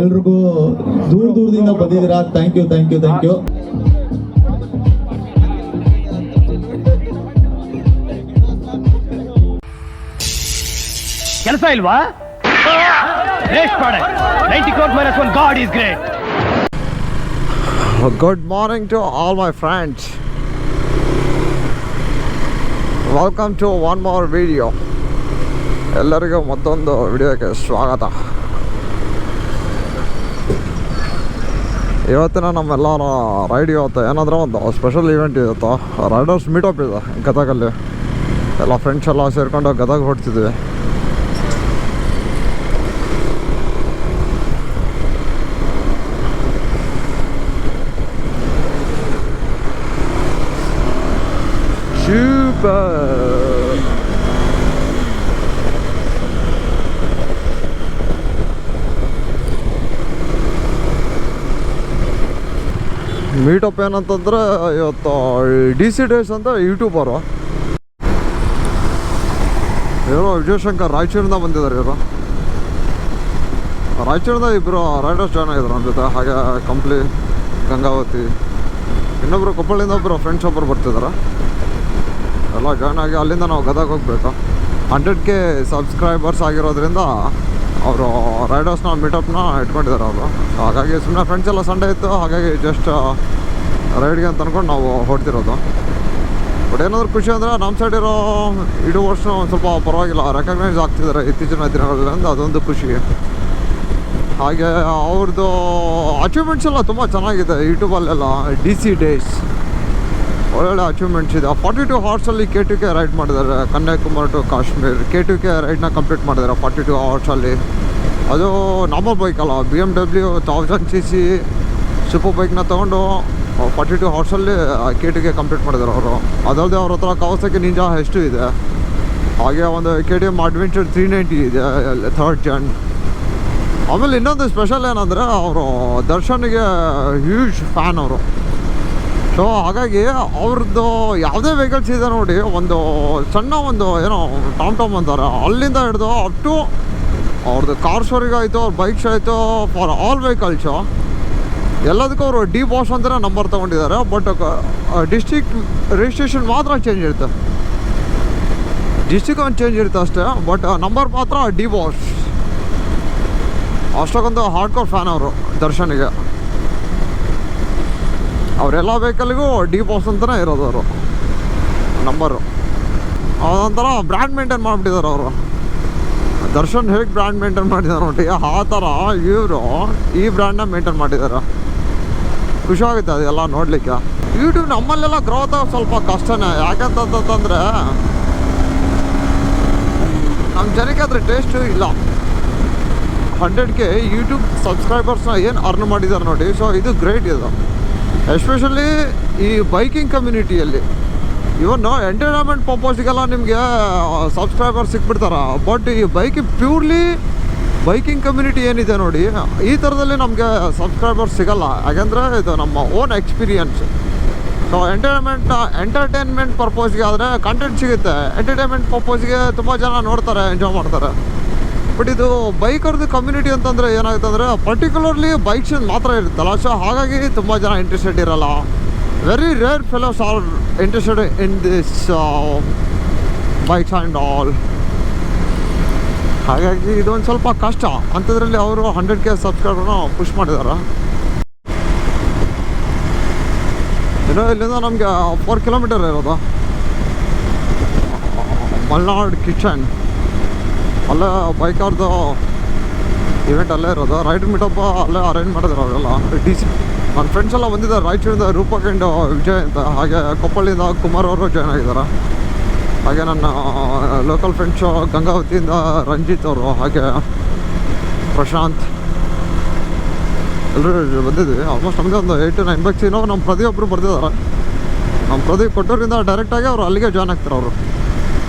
ಎಲ್ರಿಗೂ ದೂರದಿಂದ ಬಂದಿದ್ದೀರಾ. Thank you. ಕೆಲಸ ಇಲ್ವಾ? 90 crores minus 1, God is great. Good morning to all my friends. Welcome to one more video. ಎಲ್ಲರಿಗೂ ಮತ್ತೊಂದು ವಿಡಿಯೋಕ್ಕೆ ಸ್ವಾಗತ. ಇವತ್ತಿನ ನಮ್ಮೆಲ್ಲರ ರೈಡ್ ಇವತ್ತು ಏನಾದರೂ ಒಂದು ಸ್ಪೆಷಲ್ ಇವೆಂಟ್ ಇವತ್ತು ರೈಡರ್ಸ್ ಮೀಟಪ್ ಇದೆ ಗದಗಲ್ಲಿ. ಎಲ್ಲ ಫ್ರೆಂಡ್ಸ್ ಎಲ್ಲ ಸೇರಿಕೊಂಡು ಗದಗ ಹೊಡ್ತಿದ್ವಿ. ಮೀಟಪ್ ಏನಂತಂದ್ರೆ ಇವತ್ತು DC ಡೇಸ್ ಅಂತ ಯೂಟ್ಯೂಬರು ಇವರು ವಿಜಯಶಂಕರ್ ರಾಯಚೂರಿಂದ ಬಂದಿದ್ದಾರೆ. ಇವರು ರಾಯಚೂರಿಂದ ಇಬ್ಬರು ರೈಡರ್ಸ್ ಜಾಯ್ನ್ ಆಗಿದ್ರು ನಮ್ಮ ಜೊತೆ. ಹಾಗೆ ಕಂಪ್ಲಿ, ಗಂಗಾವತಿ, ಇನ್ನೊಬ್ಬರು ಕೊಪ್ಪಳಿಂದ ಒಬ್ಬರು ಫ್ರೆಂಡ್ಸ್ ಒಬ್ಬರು ಬರ್ತಿದ್ದಾರೆ. ಎಲ್ಲ ಜಾಯ್ನ್ ಆಗಿ ಅಲ್ಲಿಂದ ನಾವು ಗದಗ ಹೋಗಬೇಕು. 100K ಸಬ್ಸ್ಕ್ರೈಬರ್ಸ್ ಆಗಿರೋದ್ರಿಂದ ಅವರು ರೈಡರ್ಸ್ನ ಮೀಟಪ್ನ ಇಟ್ಕೊಂಡಿದ್ದಾರೆ ಅವರು. ಹಾಗಾಗಿ ಸುಮ್ಮನೆ ಫ್ರೆಂಡ್ಸ್ ಎಲ್ಲ ಸಂಡೇ ಇತ್ತು, ಹಾಗಾಗಿ ಜಸ್ಟ್ ರೈಡ್ಗೆ ಅಂತ ಅಂದ್ಕೊಂಡು ನಾವು ಹೊಡ್ತಿರೋದು. ಬಟ್ ಏನಾದರೂ ಖುಷಿ ಅಂದರೆ ನಮ್ಮ ಸೈಡ್ ಇರೋ ಯೂಟ್ಯೂಬರ್ಸ್ ಒಂದು ಸ್ವಲ್ಪ ಪರವಾಗಿಲ್ಲ ರೆಕಗ್ನೈಸ್ ಆಗ್ತಿದ್ದಾರೆ ಇತ್ತೀಚಿನ ದಿನಗಳಿಂದ, ಅದೊಂದು ಖುಷಿ. ಹಾಗೆ ಅವ್ರದ್ದು ಅಚೀವ್ಮೆಂಟ್ಸ್ ಎಲ್ಲ ತುಂಬ ಚೆನ್ನಾಗಿದೆ ಯೂಟ್ಯೂಬಲ್ಲೆಲ್ಲ. DC ಡೇಸ್ ಒಳ್ಳೊಳ್ಳೆ ಅಚೀವ್ಮೆಂಟ್ಸ್ ಇದೆ. 42 ಅವರ್ಸಲ್ಲಿ K2K ರೈಡ್ ಮಾಡಿದ್ದಾರೆ. ಕನ್ಯಾಕುಮಾರಿ ಟು ಕಾಶ್ಮೀರ್ K2K ರೈಡ್ನ ಕಂಪ್ಲೀಟ್ ಮಾಡಿದ್ದಾರೆ 42 ಅವರ್ಸಲ್ಲಿ. ಅದು ನಾರ್ಮಲ್ ಬೈಕಲ್ಲ, BMW 1000cc ಸೂಪರ್ ಬೈಕ್ನ ತೊಗೊಂಡು 42 ಅವರ್ಸಲ್ಲಿ K2K ಕಂಪ್ಲೀಟ್ ಮಾಡಿದ್ದಾರೆ ಅವರು. ಅದಲ್ಲದೆ ಅವ್ರ ಹತ್ರ ಕವಾಸಕಿ ನಿಂಜಾ ಎಷ್ಟು ಇದೆ. ಹಾಗೆ ಒಂದು KTM ಅಡ್ವೆಂಚರ್ 390 ಇದೆ 3rd gen. ಆಮೇಲೆ ಇನ್ನೊಂದು ಸ್ಪೆಷಲ್ ಏನಂದರೆ ಅವರು ದರ್ಶನ್ಗೆ ಹ್ಯೂಜ್ ಫ್ಯಾನ್ ಅವರು. ಸೊ ಹಾಗಾಗಿ ಅವ್ರದ್ದು ಯಾವುದೇ ವೆಹಿಕಲ್ಸ್ ಇದೆ ನೋಡಿ, ಒಂದು ಸಣ್ಣ ಒಂದು ಏನೋ ಟಾಮ್ ಅಂತಾರೆ, ಅಲ್ಲಿಂದ ಹಿಡಿದು ಅಪ್ ಟು ಅವ್ರದ್ದು ಕಾರ್ಸ್ವರೆಗೆ ಆಯಿತು, ಅವ್ರ ಬೈಕ್ಸ್ ಆಯಿತು, ಫಾರ್ ಆಲ್ ವೆಹಿಕಲ್ಸು ಎಲ್ಲದಕ್ಕೂ ಅವರು ಡಿ ಬಾಸ್ ಅಂತಲೇ ನಂಬರ್ ತೊಗೊಂಡಿದ್ದಾರೆ. ಬಟ್ ಡಿಸ್ಟ್ರಿಕ್ಟ್ ರಿಜಿಸ್ಟ್ರೇಷನ್ ಮಾತ್ರ ಚೇಂಜ್ ಇರುತ್ತೆ, ಡಿಸ್ಟ್ರಿಕ್ ಒಂದು ಚೇಂಜ್ ಇರುತ್ತೆ ಅಷ್ಟೇ. ಬಟ್ ನಂಬರ್ ಮಾತ್ರ ಡಿ ಬಾಸ್. ಅಷ್ಟಕ್ಕೊಂದು ಹಾರ್ಡ್ಕೋರ್ ಫ್ಯಾನ್ ಅವರು ದರ್ಶನಿಗೆ. ಅವರೆಲ್ಲ ವೆಹಿಕಲ್ಗೂ ಡಿ ಬಾಸ್ ಅಂತಲೇ ಇರೋದು ಅವರು ನಂಬರು. ಅದೊಂಥರ ಬ್ರ್ಯಾಂಡ್ ಮೇಂಟೈನ್ ಮಾಡಿಬಿಟ್ಟಿದ್ದಾರೆ ಅವರು. ದರ್ಶನ್ ಹೇಗೆ ಬ್ರ್ಯಾಂಡ್ ಮೇಂಟೈನ್ ಮಾಡಿದ್ದಾರೆ ನೋಡಿ, ಆ ಥರ ಇವರು ಈ ಬ್ರ್ಯಾಂಡ್ನ ಮೇಂಟೈನ್ ಮಾಡಿದ್ದಾರೆ. ಖುಷಿ ಆಗುತ್ತೆ ಅದೆಲ್ಲ ನೋಡಲಿಕ್ಕೆ. ಯೂಟ್ಯೂಬ್ ನಮ್ಮಲ್ಲೆಲ್ಲ ಗ್ರೋತ್ ಸ್ವಲ್ಪ ಕಷ್ಟನೇ. ಯಾಕಂತಂದರೆ ನಮ್ಮ ಜನಕ್ಕೆ ಅದ್ರ ಟೇಸ್ಟು ಇಲ್ಲ. 100K ಯೂಟ್ಯೂಬ್ ಸಬ್ಸ್ಕ್ರೈಬರ್ಸ್ನ ಏನು ಅರ್ನ್ ಮಾಡಿದ್ದಾರೆ ನೋಡಿ. ಸೊ ಇದು ಗ್ರೇಟ್ ಇದು, ಎಸ್ಪೆಷಲಿ ಈ ಬೈಕಿಂಗ್ ಕಮ್ಯುನಿಟಿಯಲ್ಲಿ. ಇವನು ಎಂಟರ್ಟೈನ್ಮೆಂಟ್ ಪರ್ಪಸ್ಗೆಲ್ಲ ನಿಮಗೆ ಸಬ್ಸ್ಕ್ರೈಬರ್ ಸಿಕ್ಬಿಡ್ತಾರೆ. ಬಟ್ ಈ ಪ್ಯೂರ್ಲಿ ಬೈಕಿಂಗ್ ಕಮ್ಯುನಿಟಿ ಏನಿದೆ ನೋಡಿ, ಈ ಥರದಲ್ಲಿ ನಮಗೆ ಸಬ್ಸ್ಕ್ರೈಬರ್ ಸಿಗಲ್ಲ. ಯಾಕೆಂದರೆ ಇದು ನಮ್ಮ ಓನ್ ಎಕ್ಸ್ಪೀರಿಯನ್ಸ್. ಸೊ ಎಂಟರ್ಟೈನ್ಮೆಂಟ್ ಪರ್ಪಸ್ಗೆ ಆದರೆ ಕಂಟೆಂಟ್ ಸಿಗುತ್ತೆ. ಎಂಟರ್ಟೈನ್ಮೆಂಟ್ ಪರ್ಪಸ್ಗೆ ತುಂಬ ಜನ ನೋಡ್ತಾರೆ, ಎಂಜಾಯ್ ಮಾಡ್ತಾರೆ. ಬಟ್ ಇದು ಬೈಕರ್ದು ಕಮ್ಯುನಿಟಿ ಅಂತಂದರೆ ಏನಾಗುತ್ತೆ ಅಂದರೆ ಪರ್ಟಿಕ್ಯುಲರ್ಲಿ ಬೈಕ್ಸ್ ಮಾತ್ರ ಇರುತ್ತಲ್ಲ. ಸೊ ಹಾಗಾಗಿ ತುಂಬ ಜನ ಇಂಟ್ರೆಸ್ಟೆಡ್ ಇರಲ್ಲ. Very rare fellows are interested in this bikes and all. ಹಾಗಾಗಿ ಇದೊಂದು ಸ್ವಲ್ಪ ಕಷ್ಟ. ಅಂಥದ್ರಲ್ಲಿ ಅವರು 100K ಸಬ್ಸ್ಕ್ರೈಬರ್ನ ಪುಷ್ ಮಾಡಿದ್ದಾರೆ. ಇನ್ನು ಇಲ್ಲಿಂದ ನಮಗೆ 4 ಕಿಲೋಮೀಟರ್ ಇರೋದು ಮಲ್ನಾಡ್ ಕಿಚನ್. ಅಲ್ಲೇ ಬೈಕರ್ದು ಇವೆಂಟ್ ಅಲ್ಲೇ ಇರೋದು. ರೈಡರ್ ಮೀಟಪ್ ಅಲ್ಲೇ ಅರೇಂಜ್ ಮಾಡಿದ್ರು ಅವರೆಲ್ಲ. DC ನನ್ನ ಫ್ರೆಂಡ್ಸ್ ಎಲ್ಲ ಬಂದಿದ್ದಾರೆ ರಾಯಚೂರಿಂದ, ರೂಪಕ್ ಆ್ಯಂಡ್ ವಿಜಯ್ ಅಂತ. ಹಾಗೆ ಕೊಪ್ಪಳಿಂದ ಕುಮಾರ್ ಅವರು ಜಾಯ್ನ್ ಆಗಿದ್ದಾರೆ. ಹಾಗೆ ನನ್ನ ಲೋಕಲ್ ಫ್ರೆಂಡ್ಸು ಗಂಗಾವತಿಯಿಂದ ರಂಜಿತ್ ಅವರು, ಹಾಗೆ ಪ್ರಶಾಂತ್, ಎಲ್ಲರೂ ಬಂದಿದ್ವಿ. ಆಲ್ಮೋಸ್ಟ್ ನಮಗೆ ಒಂದು 8 to 9 ಬೈಕ್ಸ್. ಇನ್ನೂ ನಮ್ಮ ಪ್ರದೀಪ್ ಒಬ್ಬರು ಬರ್ತಿದ್ದಾರೆ. ನಮ್ಮ ಪ್ರದೀಪ್ ಕೊಟ್ಟೂರಿಂದ ಡೈರೆಕ್ಟಾಗಿ ಅವರು ಅಲ್ಲಿಗೆ ಜಾಯ್ನ್ ಆಗ್ತಾರೆ ಅವರು.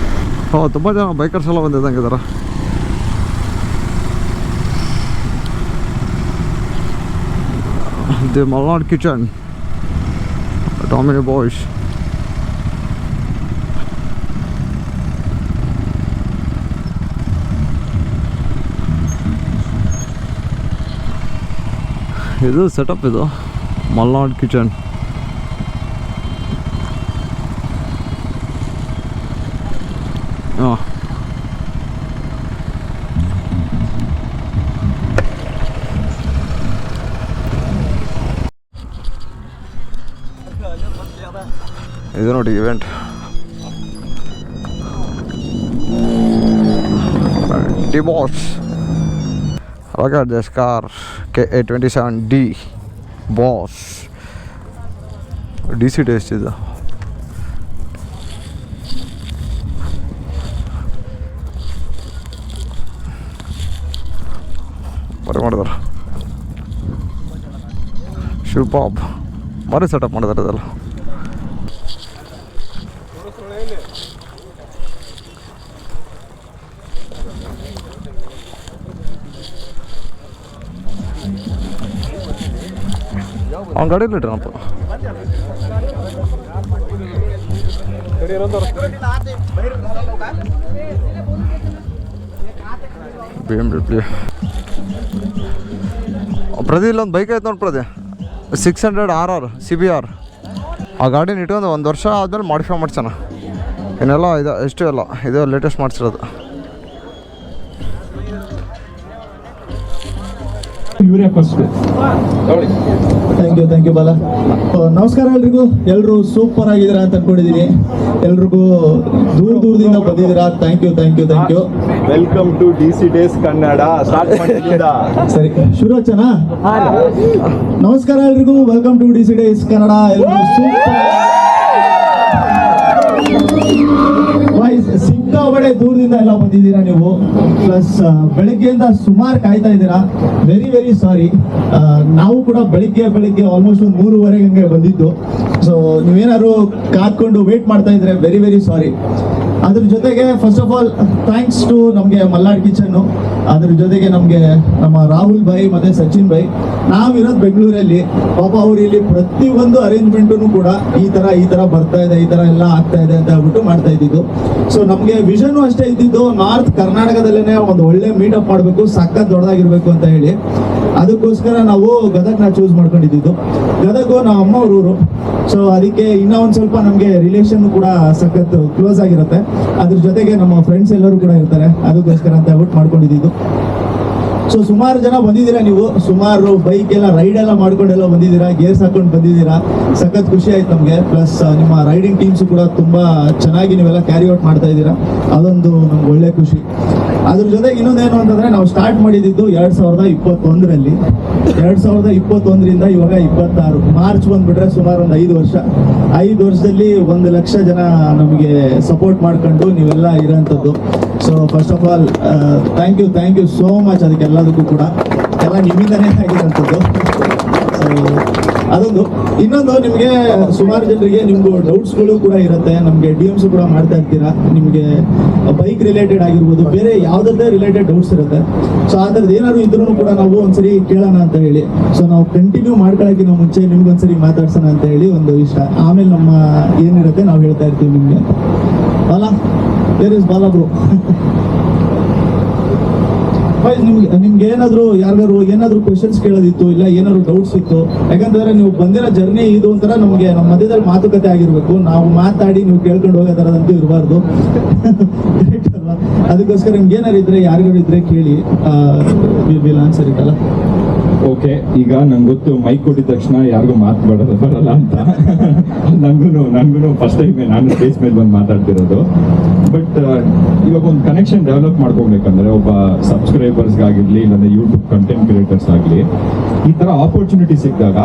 ತುಂಬ ಜನ ಬೈಕರ್ಸ್ ಎಲ್ಲ ಬಂದಿದ್ದಂಗಿದ್ದಾರೆ. The Malnad kitchen, Tommy boys. ಇದು ಸೆಟಪ್, ಇದು ಮಲ್ನಾಡ್ ಕಿಚನ್. ಹಾಂ, ಇದು ನೋಡಿ ಇವೆಂಟ್. ಡಿಮೋಸ್ look at this car, KA27D Boss. DC taste ಇದು. ಬರೀ ಮಾಡಿದಾರೆ ಶಿವ್ ಪಾಪ್, ಬರೀ ಸೆಟಪ್ ಮಾಡಿದಾರೆ ಅದೆಲ್ಲ. ಅವ್ನ ಗಾಡಿಯಲ್ಲಿ ಇಟ್ರಪ್ಪ. BMW ಪ್ರತಿ ಇಲ್ಲೊಂದು ಬೈಕ್ ಐತೆ ನೋಡಿ ಪ್ರತಿ 600 RR CBR. ಆ ಗಾಡಿನ ಇಟ್ಕೊಂಡು 1 ವರ್ಷ ಆದಮೇಲೆ ಮಾಡಿಫೈ ಮಾಡ್ಸೋಣ. ಇನ್ನೆಲ್ಲ ಇದು ಎಷ್ಟು ಎಲ್ಲ ಇದು ಲೇಟೆಸ್ಟ್ ಮಾಡಿಸಿರೋದು. ಥ್ಯಾಂಕ್ ಯು ಬಾಲ. ನಮಸ್ಕಾರ ಎಲ್ರಿಗೂ. ಎಲ್ಲರೂ ಸೂಪರ್ ಆಗಿದ್ದೀರಾ ಅಂತ ಅನ್ಕೊಂಡಿದ್ದೀನಿ. ಎಲ್ರಿಗೂ ದೂರದಿಂದ ಬಂದಿದ್ದೀರಾ. Thank you. Welcome to DC Days Kannada. Start ಮಾಡಿದ್ದೀರಾ? ಸರಿ, ಶುರು ಹಚ್ಚನಾ? ನಮಸ್ಕಾರ ಎಲ್ರಿಗೂ, welcome to DC Days Kannada. ಎಲ್ಲರೂ ಸೂಪರ್. ಸಿಕ್ಕಾಬಡೆ ದೂರದಿಂದ ಎಲ್ಲ ಬಂದಿದ್ದೀರಾ ನೀವು. ಪ್ಲಸ್ ಬೆಳಗ್ಗೆಯಿಂದ ಸುಮಾರು ಕಾಯ್ತಾ ಇದ್ದೀರಾ. Very sorry. ನಾವು ಕೂಡ ಬೆಳಿಗ್ಗೆ ಆಲ್ಮೋಸ್ಟ್ ಒಂದು 3:30 ಹಂಗೆ ಬಂದಿದ್ದು. ಸೊ ನೀವೇನಾದ್ರು ಕಾದ್ಕೊಂಡು ವೇಟ್ ಮಾಡ್ತಾ ಇದ್ರೆ ವೆರಿ ಸಾರಿ. ಅದ್ರ ಜೊತೆಗೆ first of all thanks to ನಮಗೆ ಮಲ್ನಾಡ್ ಕಿಚನ್ನು. ಅದ್ರ ಜೊತೆಗೆ ನಮಗೆ ನಮ್ಮ ರಾಹುಲ್ ಭಾಯ್ ಮತ್ತೆ ಸಚಿನ್ ಭಾಯ್. ನಾವಿರೋದು ಬೆಂಗಳೂರಲ್ಲಿ. ಪಾಪ ಅವ್ರು ಇಲ್ಲಿ ಪ್ರತಿಯೊಂದು ಅರೇಂಜ್ಮೆಂಟು ಕೂಡ ಈ ತರ ಬರ್ತಾ ಇದೆ, ಈ ತರ ಎಲ್ಲ ಆಗ್ತಾ ಇದೆ ಅಂತ ಹೇಳ್ಬಿಟ್ಟು ಮಾಡ್ತಾ ಇದ್ದಿದ್ದು. ಸೊ ನಮಗೆ ವಿಷನ್ ಅಷ್ಟೇ ಇದ್ದಿದ್ದು, ನಾರ್ತ್ ಕರ್ನಾಟಕದಲ್ಲೇ ಒಂದು ಒಳ್ಳೆ ಮೀಟಪ್ ಮಾಡಬೇಕು, ಸಖತ್ ದೊಡ್ಡದಾಗಿರ್ಬೇಕು ಅಂತ ಹೇಳಿ. ಅದಕ್ಕೋಸ್ಕರ ನಾವು ಗದಗ್ನ ಚೂಸ್ ಮಾಡ್ಕೊಂಡಿದ್ದು. ಗದಗು ನಮ್ಮ ಅಮ್ಮ ಅವ್ರ ಊರು. ಸೊ ಅದಕ್ಕೆ ಇನ್ನೂ ಒಂದು ಸ್ವಲ್ಪ ನಮಗೆ ರಿಲೇಷನ್ ಕೂಡ ಸಖತ್ ಕ್ಲೋಸ್ ಆಗಿರುತ್ತೆ. ಅದ್ರ ಜೊತೆಗೆ ನಮ್ಮ ಫ್ರೆಂಡ್ಸ್ ಎಲ್ಲರೂ ಕೂಡ ಇರ್ತಾರೆ. ಅದಕ್ಕೋಸ್ಕರ ಅಂತ ಹೇಳ್ಬಿಟ್ಟು ಮಾಡ್ಕೊಂಡಿದ್ದು. ಸೊ ಸುಮಾರು ಜನ ಬಂದಿದ್ದೀರಾ ನೀವು. ಸುಮಾರು ಬೈಕ್ ಎಲ್ಲ ರೈಡ್ ಎಲ್ಲ ಮಾಡ್ಕೊಂಡೆಲ್ಲ ಬಂದಿದ್ದೀರಾ, ಗೇರ್ಸ್ ಹಾಕೊಂಡು ಬಂದಿದ್ದೀರಾ. ಸಖತ್ ಖುಷಿ ಆಯ್ತು ನಮಗೆ. ಪ್ಲಸ್ ನಿಮ್ಮ ರೈಡಿಂಗ್ ಟೀಮ್ಸ್ ಕೂಡ ತುಂಬಾ ಚೆನ್ನಾಗಿ ನೀವೆಲ್ಲ ಕ್ಯಾರಿ ಔಟ್ ಮಾಡ್ತಾ ಇದ್ದೀರಾ. ಅದೊಂದು ನಮ್ಗೆ ಒಳ್ಳೆ ಖುಷಿ. ಅದ್ರ ಜೊತೆಗೆ ಇನ್ನೊಂದೇನು ಅಂತಂದ್ರೆ, ನಾವು ಸ್ಟಾರ್ಟ್ ಮಾಡಿದ್ದು 2021ರಲ್ಲಿ. 2021ರಿಂದ ಇವಾಗ 26 ಮಾರ್ಚ್ ಬಂದ್ಬಿಟ್ರೆ ಸುಮಾರು ಒಂದು 5 ವರ್ಷ. 5 ವರ್ಷದಲ್ಲಿ 1 ಲಕ್ಷ ಜನ ನಮಗೆ ಸಪೋರ್ಟ್ ಮಾಡ್ಕೊಂಡು ನೀವೆಲ್ಲ ಇರೋಂಥದ್ದು. So first of all thank you so much. ಅದಕ್ಕೆಲ್ಲದಕ್ಕೂ ಕೂಡ ಎಲ್ಲ ನಿಮ್ಮಿಂದನೇ ಆಗಿರೋಂಥದ್ದು. ಸೊ ಅದೊಂದು. ಇನ್ನೊಂದು, ನಿಮಗೆ ಸುಮಾರು ಜನರಿಗೆ ನಿಮ್ಗೂ ಡೌಟ್ಸ್ಗಳು ಕೂಡ ಇರುತ್ತೆ. ನಮಗೆ DMs ಕೂಡ ಮಾಡ್ತಾ ಇರ್ತೀರಾ. ನಿಮಗೆ ಬೈಕ್ ರಿಲೇಟೆಡ್ ಆಗಿರ್ಬೋದು, ಬೇರೆ ಯಾವುದೇ ರಿಲೇಟೆಡ್ ಡೌಟ್ಸ್ ಇರುತ್ತೆ. ಸೊ ಆ ಥರದ್ದು ಏನಾದ್ರು ಇದ್ರೂ ಕೂಡ ನಾವು ಒಂದ್ಸರಿ ಕೇಳೋಣ ಅಂತ ಹೇಳಿ. ಸೊ ನಾವು ಕಂಟಿನ್ಯೂ ಮಾಡ್ಕೊಳ್ಳೋಕೆ ನಾವು ಮುಂಚೆ ನಿಮ್ಗೊಂದ್ಸರಿ ಮಾತಾಡ್ಸೋಣ ಅಂತ ಹೇಳಿ ಒಂದು ಇಷ್ಟ. ಆಮೇಲೆ ನಮ್ಮ ಏನಿರುತ್ತೆ ನಾವು ಹೇಳ್ತಾ ಇರ್ತೀವಿ ನಿಮಗೆ. ಬಾಲ, ವೇರ್ ಇಸ್ ಬಾಲ ಬ್ರೋ? ನಿಮ್ಗೆ ಯಾರಿಗಾರು ಏನಾದ್ರು ಕ್ವೆಶನ್ಸ್ ಕೇಳೋದಿತ್ತು, ಇಲ್ಲ ಏನಾದ್ರು ಡೌಟ್ಸ್ ಇತ್ತು. ಯಾಕಂತಂದ್ರೆ ನೀವು ಬಂದಿರೋ ಜರ್ನಿ ಇದು ಒಂಥರ ನಮ್ಗೆ ನಮ್ಮ ಮಧ್ಯದಲ್ಲಿ ಮಾತುಕತೆ ಆಗಿರ್ಬೇಕು. ನಾವು ಮಾತಾಡಿ ನೀವು ಕೇಳ್ಕೊಂಡು ಹೋಗೋ ಥರದಂತೂ ಇರಬಾರ್ದು. ಅದಕ್ಕೋಸ್ಕರ ನಿಮ್ಗೆ ಏನಾರು ಇದ್ರೆ ಯಾರಿಗಾರು ಇದ್ರೆ ಕೇಳಿ. Will answer ಇಟ್ಟಲ್ಲ. ಓಕೆ, ಈಗ ನಂಗೆ ಗೊತ್ತು ಮೈಕ್ ಕೊಟ್ಟಿದ ತಕ್ಷಣ ಯಾರಿಗೂ ಮಾತಾಡೋದು ಬರಲ್ಲ ಅಂತ. ನಂಗೂ ಫಸ್ಟ್ ಟೈಮ್ ನಾನು ಸ್ಟೇಜ್ ಮೇಲೆ ಬಂದು ಮಾತಾಡ್ತಿರೋದು. ಬಟ್ ಇವಾಗ ಒಂದು ಕನೆಕ್ಷನ್ ಡೆವಲಪ್ ಮಾಡ್ಕೋಬೇಕಂದ್ರೆ, ಒಬ್ಬ ಸಬ್ಸ್ಕ್ರೈಬರ್ಸ್ಗಾಗಿರ್ಲಿ, ಇಲ್ಲಾಂದ್ರೆ ಯೂಟ್ಯೂಬ್ ಕಂಟೆಂಟ್ ಕ್ರಿಯೇಟರ್ಸ್ ಆಗಲಿ, ಈ ಥರ ಆಪರ್ಚುನಿಟಿ ಸಿಕ್ಕಿದಾಗ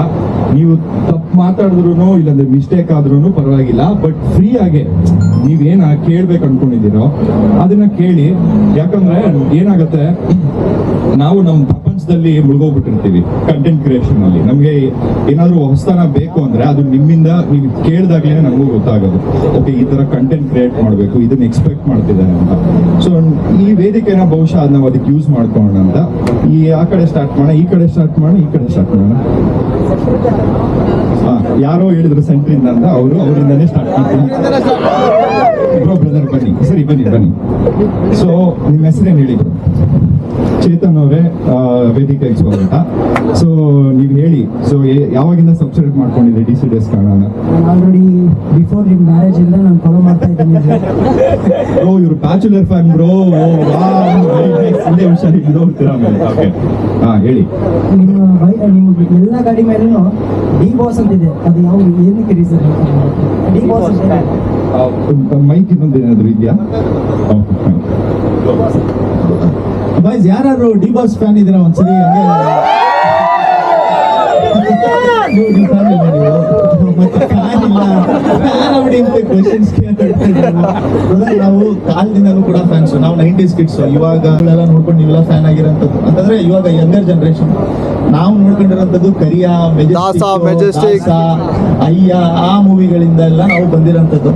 ನೀವು ತಪ್ಪು ಮಾತಾಡಿದ್ರು ಇಲ್ಲಾಂದ್ರೆ ಮಿಸ್ಟೇಕ್ ಆದ್ರೂ ಪರವಾಗಿಲ್ಲ, ಬಟ್ ಫ್ರೀ ಆಗಿ ನೀವೇನು ಕೇಳ್ಬೇಕು ಅನ್ಕೊಂಡಿದ್ದೀರೋ ಅದನ್ನ ಕೇಳಿ. ಯಾಕಂದ್ರೆ ಏನಾಗುತ್ತೆ, ನಾವು ನಮ್ಮ ಪ್ರಪಂಚದಲ್ಲಿ ಮುಳುಗೋಗ್ಬಿಟ್ಟಿರ್ತೀವಿ ಕಂಟೆಂಟ್ ಕ್ರಿಯೇಷನ್ ಅಲ್ಲಿ. ನಮಗೆ ಏನಾದ್ರು ಹೊಸತನ ಬೇಕು ಅಂದ್ರೆ ಅದು ನಿಮ್ಮಿಂದ ನೀವು ಕೇಳಿದಾಗ್ಲೇ ನಮಗೂ ಗೊತ್ತಾಗೋದು. ಓಕೆ, ಈ ತರ ಕಂಟೆಂಟ್ ಕ್ರಿಯೇಟ್ ಮಾಡಬೇಕು, ಇದನ್ನ ಎಕ್ಸ್ಪೆಕ್ಟ್ ಮಾಡ್ತಿದ್ದಾರೆ ಅಂತ. ಸೊ ಈ ವೇದಿಕೆನ ಬಹುಶಃ ನಾವು ಅದಕ್ಕೆ ಯೂಸ್ ಮಾಡ್ಕೊಳ್ಳೋಣ ಅಂತ. ಆ ಕಡೆ ಸ್ಟಾರ್ಟ್ ಮಾಡೋಣ, ಈ ಕಡೆ ಸ್ಟಾರ್ಟ್ ಮಾಡೋಣ, ಈ ಕಡೆ ಸ್ಟಾರ್ಟ್ ಮಾಡೋಣ. ಯಾರೋ ಹೇಳಿದ್ರು ಸೆಂಟ್ರಿಂದ ಅಂತ, ಅವರಿಂದನೇ ಸ್ಟಾರ್ಟ್ ಮಾಡ್ತೀನಿ. ಬ್ರೋ ಬ್ರದರ್ ಬನ್ನಿ, ಸರಿ ಬನ್ನಿ. ಸೊ ನಿಮ್ಮ ಹೆಸರೇನು ಹೇಳಿ? ಚೇತನ್ ಅವರೇ, ವೇದಿಕೆಗೆ ಸ್ವಾಗತ. ಸೊ ನೀವು ಹೇಳಿ, ಸೊ ಯಾವಾಗಿಂದ ಸಬ್ಸ್ಕ್ರೈಬ್ ಮಾಡ್ಕೊಂಡಿದ್ದೆ ಡಿ ಸಿ ಡೇಸ್ ಕನ್ನಡನ? ನಾನು ಆಲ್ರೆಡಿ ಬಿಫೋರ್ ನಿಮ್ಮ ಮ್ಯಾರೇಜ್ ಇಂದ ನಾನು ಫಾಲೋ ಮಾಡ್ತಾ ಇದ್ದೀನಿ. ಬ್ರೋ ಇವ್ರು ಬ್ಯಾಚುಲರ್ ಫ್ಯಾನ್ ಬ್ರೋ. ಹೋಗ್ತೀರಾ ಮೇಲೆ? ಓಕೆ, ಹಾಂ ಹೇಳಿ. ನಿಮ್ಗೆ ಎಲ್ಲ ಗಾಡಿ ಮೇಲೂ ಡಿ ಬಾಸ್ ಅಂತಿದೆ, ಅದು ಯಾವ ಏನಕ್ಕೆ ರೀಸನ್? ಡಿ ಬಾಸ್ ಮೈಕ್ ಇನ್ನೊಂದು ಏನಾದ್ರು ಇದೆಯಾ? ಬಾಯ್ಸ್ ಯಾರು ಡಿ ಬಾಸ್ ಫ್ಯಾನ್ ಇದ್ದೀರಾ? ಒಂದ್ಸರಿ ಹಂಗೆ ನೀವು fan ಇಲ್ಲ ನೀವು? ಮತ್ತೆ fan ಇಲ್ಲ, fan ಅವ್ಡಿ ಅಂತ questions ಕೇಳ್ತಿರ್ತೀರ. Brother, ನಾವು ಕಾಲದಿಂದಲೂ ಕೂಡ ಫ್ಯಾನ್ಸ್. ನಾವು 90s ಕಿಡ್ಸ್. ಇವಾಗ ಎಲ್ಲ ನೋಡ್ಕೊಂಡು ನೀವೆಲ್ಲ ಫ್ಯಾನ್ ಆಗಿರೋಂಥದ್ದು ಅಂತಂದ್ರೆ ಇವಾಗ ಯಂಗರ್ ಜನರೇಷನ್. ನಾವು ನೋಡ್ಕೊಂಡಿರೋಂಥದ್ದು ಕರಿಯ, ಮೆಜೆಸ್ಟಿಕ್, ಅಯ್ಯ, ಆ ಮೂವಿಗಳಿಂದ ಎಲ್ಲ ನಾವು ಬಂದಿರೋಂಥದ್ದು.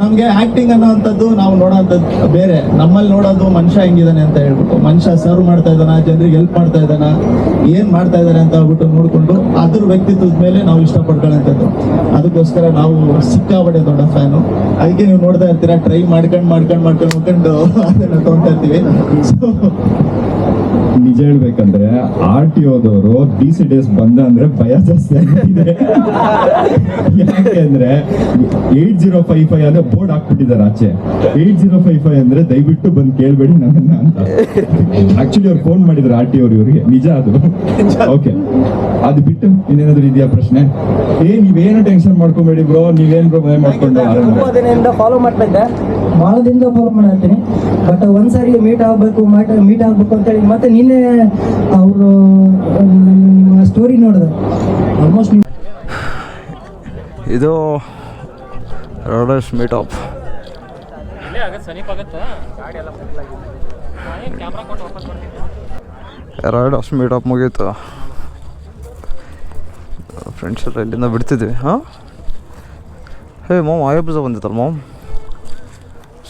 ನಮ್ಗೆ ಆಕ್ಟಿಂಗ್ ಅನ್ನೋಂಥದ್ದು ನಾವು ನೋಡೋಂಥದ್ದು ಬೇರೆ. ನಮ್ಮಲ್ಲಿ ನೋಡೋದು ಮನುಷ್ಯ ಹೆಂಗಿದಾನೆ ಅಂತ ಹೇಳ್ಬಿಟ್ಟು, ಮನುಷ್ಯ ಸರ್ವ್ ಮಾಡ್ತಾ ಇದ್ದಾನ, ಜನರಿಗೆ ಹೆಲ್ಪ್ ಮಾಡ್ತಾ ಇದ್ದಾನ, ಏನ್ ಮಾಡ್ತಾ ಇದಾರೆ ಅಂತ ಹೇಳ್ಬಿಟ್ಟು ನೋಡ್ಕೊಂಡು ಅದ್ರ ವ್ಯಕ್ತಿತ್ವದ ಮೇಲೆ ನಾವು ಇಷ್ಟಪಡ್ಕೊಳ್ಳೋಂಥದ್ದು. ಅದಕ್ಕೋಸ್ಕರ ನಾವು ಸಿಕ್ಕಾಪಟ್ಟೆ ದೊಡ್ಡ ಫ್ಯಾನು. ಅದಕ್ಕೆ ನೀವು ನೋಡ್ತಾ ಇರ್ತೀರಾ, ಟ್ರೈ ಮಾಡ್ಕೊಂಡು ಅದನ್ನ ತೊಗೊಂತಾ ಇರ್ತೀವಿ. ನಿಜ ಹೇಳ್ಬೇಕಂದ್ರೆ RTOದವರು DC ಡೇಸ್ ಬಂದ ಅಂದ್ರೆ ಭಯ ಜಾಸ್ತಿ ಆಗ್ತಿದೆ. ಯಾಕೆಂದ್ರೆ 8055 ಅಂದ್ರೆ ಬೋರ್ಡ್ ಹಾಕ್ಬಿಟ್ಟಿದ್ದಾರೆ ಆಚೆ. 8055 ಅಂದ್ರೆ ದಯವಿಟ್ಟು ಬಂದು ಕೇಳ್ಬೇಡಿ ನನ್ನನ್ನ ಅಂತ. ಆಕ್ಚುಲಿ ಅವ್ರು ಫೋನ್ ಮಾಡಿದ್ರು RTO ಇವ್ರಿಗೆ, ನಿಜ ಅದು. ಓಕೆ, ಅದು ಬಿಟ್ಟು ಇನ್ನೇನಾದ್ರು ಇದೆಯಾ ಪ್ರಶ್ನೆ? ನೀವೇನು ಟೆನ್ಷನ್ ಮಾಡ್ಕೊಬೇಡಿ ಬ್ರೋ, ನೀವೇನ್ ಭಯ ಮಾಡ್ಕೊಂಡು ತುಂಬ ದಿನದಿಂದ ಫಾಲೋ ಮಾಡ್ತಾ ಇದ್ದೆ, ಭಾಳ ದಿನದಿಂದ ಫಾಲೋ ಮಾಡತ್ತೀನಿ. ಬಟ್ ಒಂದ್ಸಾರಿ ಮೀಟ್ ಆಗ್ಬೇಕು ಅಂತೇಳಿ ಮತ್ತೆ ನಿನ್ನೆ ಅವರು ನಿಮ್ಮ ಸ್ಟೋರಿ ನೋಡಿದೆ. ಆಲ್ಮೋಸ್ಟ್ ಇದು ರೈಡರ್ಸ್ ಮೀಟಪ್. ರೈಡರ್ಸ್ ಮೀಟಪ್ ಮುಗೀತು. ಫ್ರೆಂಡ್ಸ್ ಎಲ್ಲ ಇಲ್ಲಿಂದ ಬಿಡ್ತಿದ್ವಿ. ಹಾಂ, ಹೇ ಮಾಮ್, ಆಯಾಬೂಜ ಬಂದಿತ್ತಲ್ಲ ಮಾಮ್,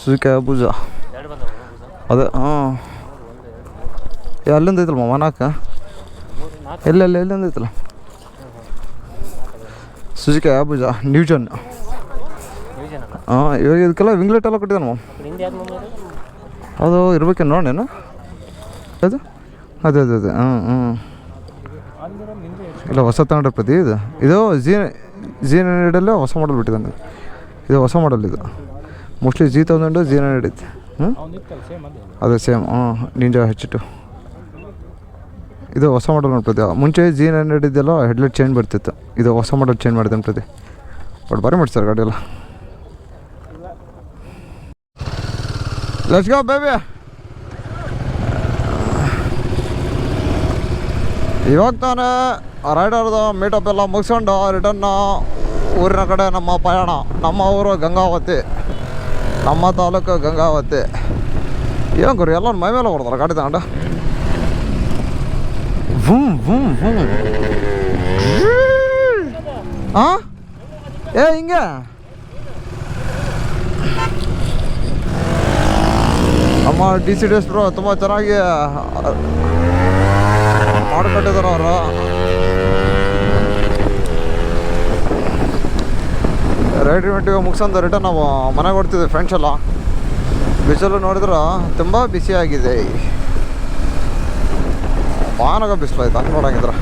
ಸುಜುಕಿ ಆಯಾಬೂಜ. ಅದೇ, ಹಾಂ, ಅಲ್ಲಿಂದ ಐತಲ್ಲ ಮಾಮ, ನಾಲ್ಕ ಎಲ್ಲಿಂದ ಐತಲ್ಲ ಸುಜುಕಿ ಆಯಾಬೂಜ ನ್ಯೂಜನ್. ಹಾಂ, ಇವಾಗ ಇದಕ್ಕೆಲ್ಲ ವಿಂಗ್ಲೆಟ್ ಎಲ್ಲ ಕೊಟ್ಟಿದ್ದಾನೆ ಮಾಮ್. ಅದು ಇರ್ಬೇಕೇನು ನೋಡೇನು ಅದು? ಅದೇ ಹಾಂ ಇಲ್ಲ, ಹೊಸ ತಗೊಂಡ್ರೆ ಪ್ರತಿ ಇದು Z900 ಹೊಸ ಮಾಡಲ್ ಬಿಟ್ಟಿದ್ದಾನೆ. ಇದು ಹೊಸ ಮಾಡಲ್. ಇದು ಮೋಸ್ಟ್ಲಿ G1000 Z900 ಐತೆ. ಅದೇ ಸೇಮ್. ನಿಂಜಾ H2 ಇದು ಹೊಸ ಮಾಡಲ್ ನೋಡ್ತದೆ. ಮುಂಚೆ Z900 ಇದೆಲ್ಲ ಹೆಡ್ಲೈಟ್ ಚೇಂಜ್ ಬರ್ತಿತ್ತು. ಇದು ಹೊಸ ಮಾಡಲ್ ಚೇಂಜ್ ಮಾಡಿದೆ ಅನ್ತದೆ. ಬಟ್ ಬಾರಿ ಮಾಡ್ತಾರೆ ಗಾಡಿ ಎಲ್ಲ. Let's go baby. ಇವಾಗ ತಾನೇ ರೈಡರ್ದು ಮೀಟಪ್ ಎಲ್ಲ ಮುಗಿಸ್ಕೊಂಡು ರಿಟರ್ನ್ ಊರಿನ ಕಡೆ ನಮ್ಮ ಪಯಣ. ನಮ್ಮ ಊರು ಗಂಗಾವತಿ, ನಮ್ಮ ತಾಲೂಕು ಗಂಗಾವತಿ. ಏನು ಗುರು, ಎಲ್ಲ ಮೈ ಮೇಲೆ ಬರ್ತಾರೆ ಗಾಡಿ ತಗೊಂಡು. ಹಾಂ, ಹಿಂಗೆ ನಮ್ಮ DC ಡೇಸ್ ಬ್ರೋ ತುಂಬ ಚೆನ್ನಾಗಿ ಮಾಡಿಕೊಟ್ಟಿದ್ದಾರೆ ಅವರು. ರೈಡ್ ಇವೆಂಟಿಗೆ ಮುಗಿಸಂದು ರಿಟರ್ನ್ ನಾವು ಮನೆಗೆ ಹೊಡ್ತಿದ್ವಿ ಫ್ರೆಂಡ್ಸ್ ಎಲ್ಲ. ಬಿಸಿಲು ನೋಡಿದ್ರೆ ತುಂಬ ಬಿಸಿಯಾಗಿದೆ. ಬಾನಾಗ ಬಿಸಿಲು ಆಯ್ತು ಹಂಗೆ ನೋಡಂಗಿದ್ರೆ.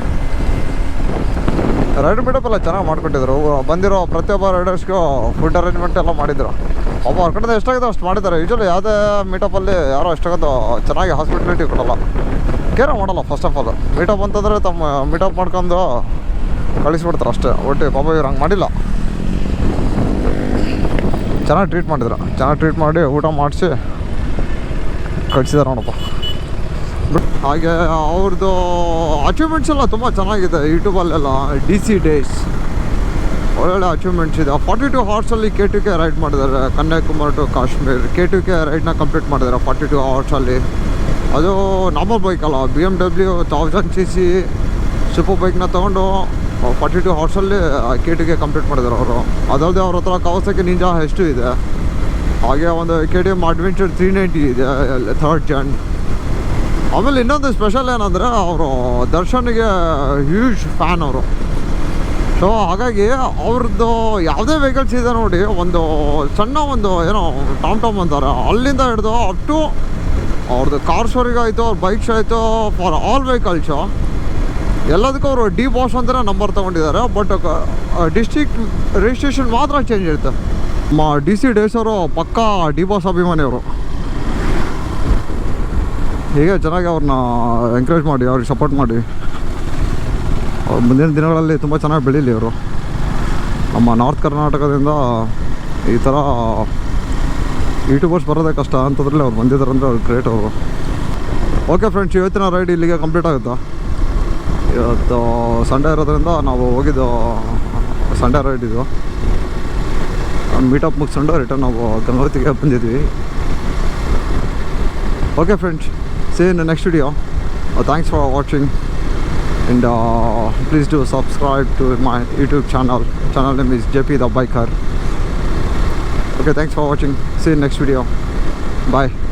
ರೈಡ್ ಮೀಟಪ್ ಎಲ್ಲ ಚೆನ್ನಾಗಿ ಮಾಡಿಕೊಟ್ಟಿದ್ರು. ಬಂದಿರೋ ಪ್ರತಿಯೊಬ್ಬ ರೈಡರ್ಸ್ಗೂ ಫುಡ್ ಅರೇಂಜ್ಮೆಂಟ್ ಎಲ್ಲ ಮಾಡಿದ್ರು. ಒಬ್ಬ ಅವ್ರ ಕಡೆಯಿಂದ ಎಷ್ಟಾಗಿದೆ ಅಷ್ಟು ಮಾಡಿದ್ದಾರೆ. ಯೂಶ್ವಲಿ ಯಾವುದೇ ಮೀಟಪ್ಪಲ್ಲಿ ಯಾರೋ ಎಷ್ಟಾಗೋದು ಚೆನ್ನಾಗಿ ಹಾಸ್ಪಿಟಾಲಿಟಿ ಕೊಡೋಲ್ಲ, ಕೇರ್ ಮಾಡಲ್ಲ. ಫಸ್ಟ್ ಆಫ್ ಆಲ್ ಮೀಟಪ್ ಅಂತಂದರೆ ತಮ್ಮ ಮೀಟಪ್ ಮಾಡ್ಕೊಂಡು ಕಳಿಸ್ಬಿಡ್ತಾರೆ ಅಷ್ಟೇ. ಒಟ್ಟು ಪಾಪ ಇವ್ರು ಹಂಗೆ ಮಾಡಿಲ್ಲ, ಚೆನ್ನಾಗಿ ಟ್ರೀಟ್ ಮಾಡಿದ್ರು. ಚೆನ್ನಾಗಿ ಟ್ರೀಟ್ ಮಾಡಿ ಊಟ ಮಾಡಿಸಿ ಕಳಿಸಿದಾರೆ ನೋಡಪ್ಪ. ಹಾಗೆ ಅವ್ರದ್ದು ಅಚೀವ್ಮೆಂಟ್ಸ್ ಎಲ್ಲ ತುಂಬ ಚೆನ್ನಾಗಿದೆ ಯೂಟ್ಯೂಬಲ್ಲೆಲ್ಲ. DC ಡೇಸ್ ಒಳ್ಳೊಳ್ಳೆ ಅಚೀವ್ಮೆಂಟ್ಸ್ ಇದೆ. 42 ಅವರ್ಸಲ್ಲಿ K2K ರೈಡ್ ಮಾಡಿದ್ದಾರೆ. ಕನ್ಯಾಕುಮಾರಿ ಟು ಕಾಶ್ಮೀರ್ K2K ರೈಡ್ನ ಕಂಪ್ಲೀಟ್ ಮಾಡಿದ್ದಾರೆ 42 ಅವರ್ಸಲ್ಲಿ. ಅದು ನಾರ್ಮಲ್ ಬೈಕಲ್ಲ, BMW 1000cc ಸೂಪರ್ ಬೈಕ್ನ ತೊಗೊಂಡು 42 ಅವರ್ಸಲ್ಲಿ K2K ಕಂಪ್ಲೀಟ್ ಮಾಡಿದ್ದಾರೆ ಅವರು. ಅದಲ್ಲದೆ ಅವ್ರ ಹತ್ರ ಕವಾಸಕಿ ನಿಂಜಾ H2 ಇದೆ. ಹಾಗೆ ಒಂದು KTM ಅಡ್ವೆಂಚರ್ 390 ಇದೆ 3rd gen. ಆಮೇಲೆ ಇನ್ನೊಂದು ಸ್ಪೆಷಲ್ ಏನಂದರೆ ಅವರು ದರ್ಶನ್ಗೆ ಹ್ಯೂಜ್ ಫ್ಯಾನ್ ಅವರು. ಸೊ ಹಾಗಾಗಿ ಅವ್ರದ್ದು ಯಾವುದೇ ವೆಹಿಕಲ್ಸ್ ಇದೆ ನೋಡಿ, ಒಂದು ಸಣ್ಣ ಒಂದು ಏನೋ ಟಾಮ್ ಅಂತಾರೆ, ಅಲ್ಲಿಂದ ಹಿಡಿದು ಅಪ್ ಟು ಅವ್ರದ್ದು ಕಾರ್ ಶೋರಿಗೆ ಆಯಿತು ಅವ್ರ ಬೈಕ್ ಶೋ ಆಯಿತು, ಫಾರ್ ಆಲ್ ವೆಹಿಕಲ್ ಶೋ ಎಲ್ಲದಕ್ಕೂ ಅವರು ಡಿ ಬಾಸ್ ಅಂತಲೇ ನಂಬರ್ ತೊಗೊಂಡಿದ್ದಾರೆ. ಬಟ್ ಡಿಸ್ಟ್ರಿಕ್ಟ್ ರಿಜಿಸ್ಟ್ರೇಷನ್ ಮಾತ್ರ ಚೇಂಜ್ ಇರುತ್ತೆ. DC ಡೇಸ್ ಅವರು ಪಕ್ಕಾ ಡಿ ಬಾಸ್ ಅಭಿಮಾನಿಯವರು. ಹೀಗೆ ಚೆನ್ನಾಗಿ ಅವ್ರನ್ನ ಎಂಕರೇಜ್ ಮಾಡಿ, ಅವ್ರಿಗೆ ಸಪೋರ್ಟ್ ಮಾಡಿ, ಅವ್ರು ಮುಂದಿನ ದಿನಗಳಲ್ಲಿ ತುಂಬ ಚೆನ್ನಾಗಿ ಬೆಳೀಲಿ ಅವರು. ನಮ್ಮ ನಾರ್ತ್ ಕರ್ನಾಟಕದಿಂದ ಈ ಥರ ಯೂಟ್ಯೂಬರ್ಸ್ ಬರೋದೇ ಕಷ್ಟ ಅಂತದ್ರಲ್ಲಿ ಅವ್ರು ಬಂದಿದ್ದಾರೆ ಅಂದರೆ ಅವ್ರು ಗ್ರೇಟ್ ಅವರು. ಓಕೆ ಫ್ರೆಂಡ್ಸ್, ಇವತ್ತಿನ ರೈಡ್ ಇಲ್ಲಿಗೆ ಕಂಪ್ಲೀಟ್ ಆಗುತ್ತಾ. ಇವತ್ತು ಸಂಡೇ ಇರೋದ್ರಿಂದ ನಾವು ಹೋಗಿದ್ದು ಸಂಡೇ ರೈಡ್ ಇದು. ಮೀಟಪ್ ಮುಗಿಸ್ಕೊಂಡು ರಿಟರ್ನ್ ನಾವು ಗಂಗಾವತಿಗೆ ಬಂದಿದ್ವಿ. Okay friends, see you in the next video. Thanks for watching, and please do subscribe to my YouTube channel. Channel name is JP the Biker. Okay, thanks for watching. See you in next video. Bye.